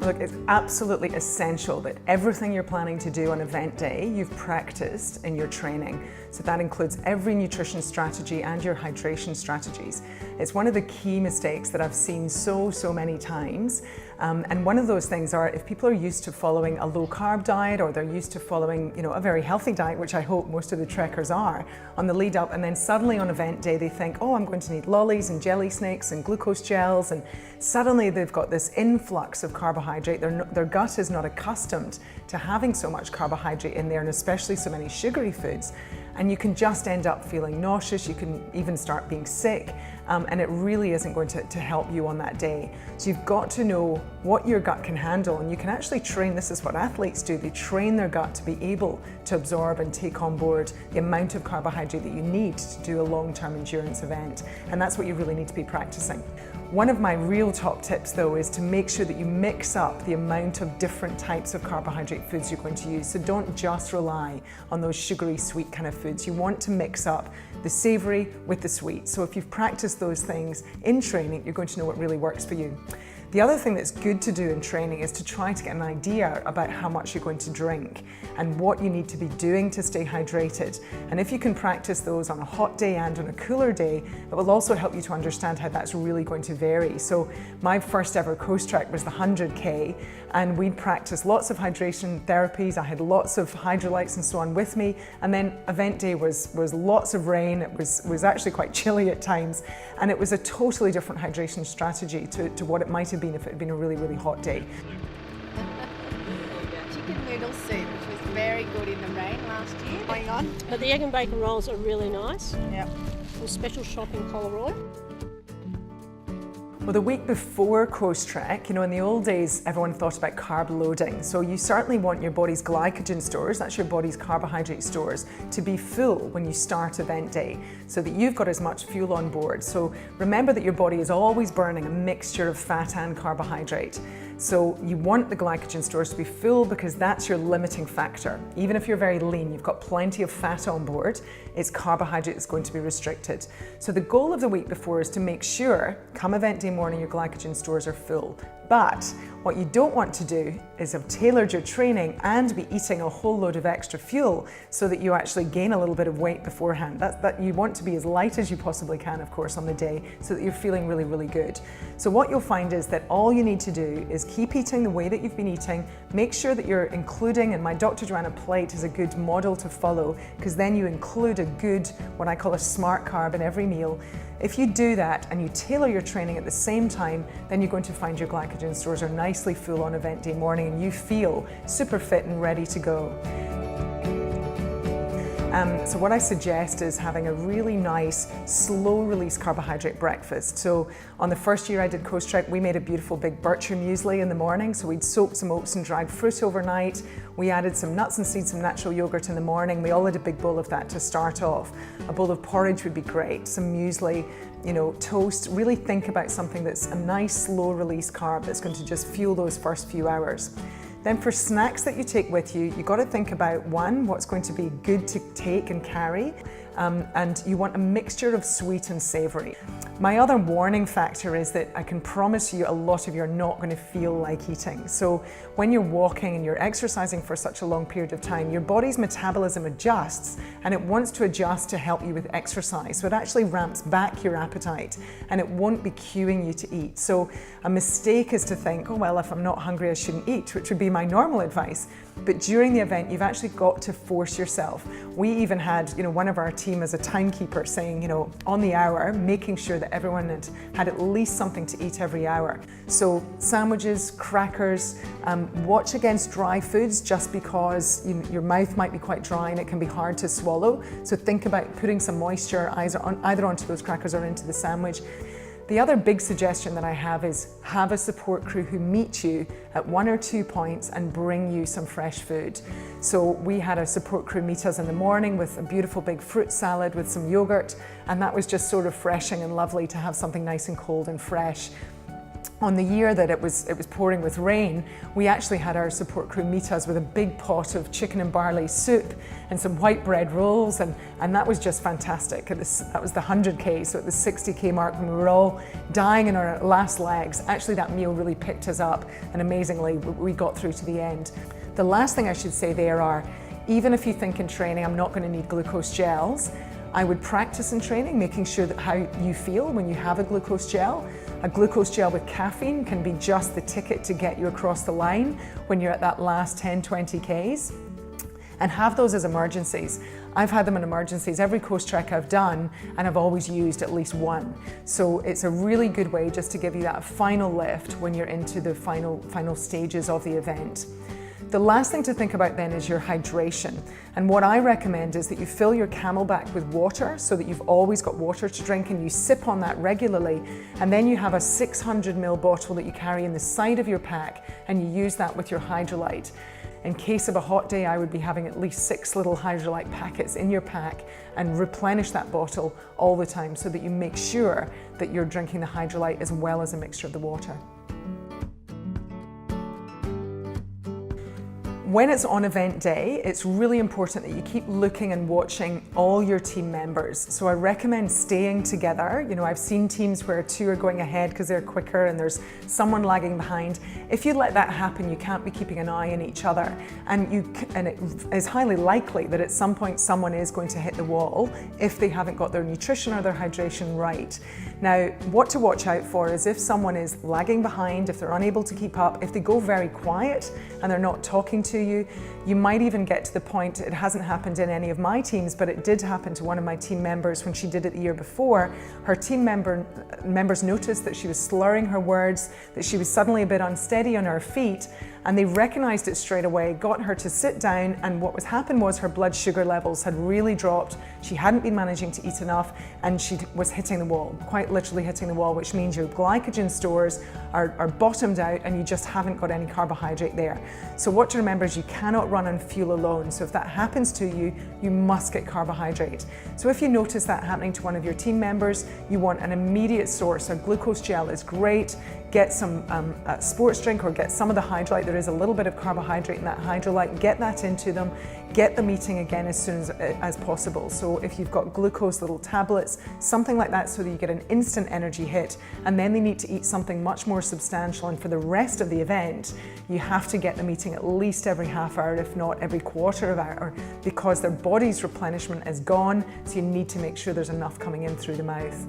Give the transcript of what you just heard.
Look, it's absolutely essential that everything you're planning to do on event day, you've practiced in your training. So that includes every nutrition strategy and your hydration strategies. It's one of the key mistakes that I've seen so many times. And one of those things are if people are used to following a low carb diet, or they're used to following, a very healthy diet, which I hope most of the trekkers are, on the lead up, and then suddenly on event day they think, oh, I'm going to need lollies and jelly snakes and glucose gels, and suddenly they've got this influx of carbohydrate. Their gut is not accustomed to having so much carbohydrate in there, and especially so many sugary foods. And you can just end up feeling nauseous, you can even start being sick, and it really isn't going to help you on that day. So you've got to know what your gut can handle, and you can actually train, this is what athletes do, they train their gut to be able to absorb and take on board the amount of carbohydrate that you need to do a long-term endurance event. And that's what you really need to be practicing. One of my real top tips though is to make sure that you mix up the amount of different types of carbohydrate foods you're going to use. So don't just rely on those sugary sweet kind of foods. You want to mix up the savoury with the sweet. So if you've practiced those things in training, you're going to know what really works for you. The other thing that's good to do in training is to try to get an idea about how much you're going to drink and what you need to be doing to stay hydrated. And if you can practice those on a hot day and on a cooler day, it will also help you to understand how that's really going to vary. So my first ever coast trek was the 100K, and we'd practice lots of hydration therapies. I had lots of hydrolytes and so on with me. And then event day was lots of rain. It was actually quite chilly at times. And it was a totally different hydration strategy to what it might have been if it had been a really hot day. Chicken noodle soup, which was very good in the rain last year. Going on. But the egg and bacon rolls are really nice. Yeah. A special shop in Collaroy. Well, the week before coast trek, in the old days, everyone thought about carb loading. So you certainly want your body's glycogen stores, that's your body's carbohydrate stores, to be full when you start event day, so that you've got as much fuel on board. So remember that your body is always burning a mixture of fat and carbohydrate. So you want the glycogen stores to be full because that's your limiting factor. Even if you're very lean, you've got plenty of fat on board, it's carbohydrate that's going to be restricted. So the goal of the week before is to make sure, come event day morning, your glycogen stores are full. But what you don't want to do is have tailored your training and be eating a whole load of extra fuel so that you actually gain a little bit of weight beforehand. That you want to be as light as you possibly can, of course, on the day so that you're feeling really good. So what you'll find is that all you need to do is keep eating the way that you've been eating, make sure that you're including, and my Dr. Johanna plate is a good model to follow, because then you include a good, what I call a smart carb in every meal. If you do that and you tailor your training at the same time, then you're going to find your glycogen stores are nicely full on event day morning and you feel super fit and ready to go. So what I suggest is having a really nice, slow release carbohydrate breakfast. So on the first year I did coast trek, we made a beautiful big bircher muesli in the morning. So we'd soaked some oats and dried fruit overnight. We added some nuts and seeds, some natural yogurt in the morning. We all had a big bowl of that to start off. A bowl of porridge would be great, some muesli, toast. Really think about something that's a nice, slow release carb that's going to just fuel those first few hours. Then for snacks that you take with you, you've got to think about, one, what's going to be good to take and carry, and you want a mixture of sweet and savoury. My other warning factor is that I can promise you a lot of you are not going to feel like eating. So when you're walking and you're exercising for such a long period of time, your body's metabolism adjusts and it wants to adjust to help you with exercise. So it actually ramps back your appetite and it won't be cueing you to eat. So a mistake is to think, oh well, if I'm not hungry I shouldn't eat, which would be my normal advice. But during the event, you've actually got to force yourself. We even had, one of our team as a timekeeper saying, on the hour, making sure that everyone had at least something to eat every hour. So sandwiches, crackers, watch against dry foods just because your mouth might be quite dry and it can be hard to swallow. So think about putting some moisture either onto those crackers or into the sandwich. The other big suggestion that I have is have a support crew who meet you at 1 or 2 points and bring you some fresh food. So we had a support crew meet us in the morning with a beautiful big fruit salad with some yogurt, and that was just so refreshing and lovely to have something nice and cold and fresh. On the year that it was pouring with rain, we actually had our support crew meet us with a big pot of chicken and barley soup and some white bread rolls, and that was just fantastic. That was the 100K, so at the 60K mark when we were all dying in our last legs, actually that meal really picked us up, and amazingly we got through to the end. The last thing I should say there are, even if you think in training I'm not going to need glucose gels, I would practice in training making sure that how you feel when you have a glucose gel. A glucose gel with caffeine can be just the ticket to get you across the line when you're at that last 10, 20 Ks. And have those as emergencies. I've had them in emergencies every coast trek I've done, and I've always used at least one. So it's a really good way just to give you that final lift when you're into the final stages of the event. The last thing to think about then is your hydration. And what I recommend is that you fill your Camelback with water so that you've always got water to drink, and you sip on that regularly. And then you have a 600 ml bottle that you carry in the side of your pack, and you use that with your Hydrolyte. In case of a hot day, I would be having at least 6 little Hydrolyte packets in your pack and replenish that bottle all the time so that you make sure that you're drinking the Hydrolyte as well as a mixture of the water. When it's on event day, it's really important that you keep looking and watching all your team members. So I recommend staying together. You know, I've seen teams where 2 are going ahead because they're quicker and there's someone lagging behind. If you let that happen, you can't be keeping an eye on each other. And it is highly likely that at some point someone is going to hit the wall if they haven't got their nutrition or their hydration right. Now, what to watch out for is if someone is lagging behind, if they're unable to keep up, if they go very quiet and they're not talking to you. You might even get to the point, it hasn't happened in any of my teams, but it did happen to one of my team members when she did it the year before. Her team members noticed that she was slurring her words, that she was suddenly a bit unsteady on her feet, and they recognized it straight away, got her to sit down, and what happened was her blood sugar levels had really dropped. She hadn't been managing to eat enough, and she was hitting the wall, quite literally hitting the wall, which means your glycogen stores are bottomed out and you just haven't got any carbohydrate there. So what to remember is you cannot run on fuel alone. So if that happens to you, you must get carbohydrate. So if you notice that happening to one of your team members, you want an immediate source. A glucose gel is great. Get some sports drink or get some of the Hydrolyte. There is a little bit of carbohydrate in that Hydrolyte. Get that into them. Get them eating again as soon as possible. So if you've got glucose little tablets, something like that so that you get an instant energy hit, and then they need to eat something much more substantial. And for the rest of the event, you have to get them eating at least every half hour, if not every quarter of an hour, because their body's replenishment is gone. So you need to make sure there's enough coming in through the mouth.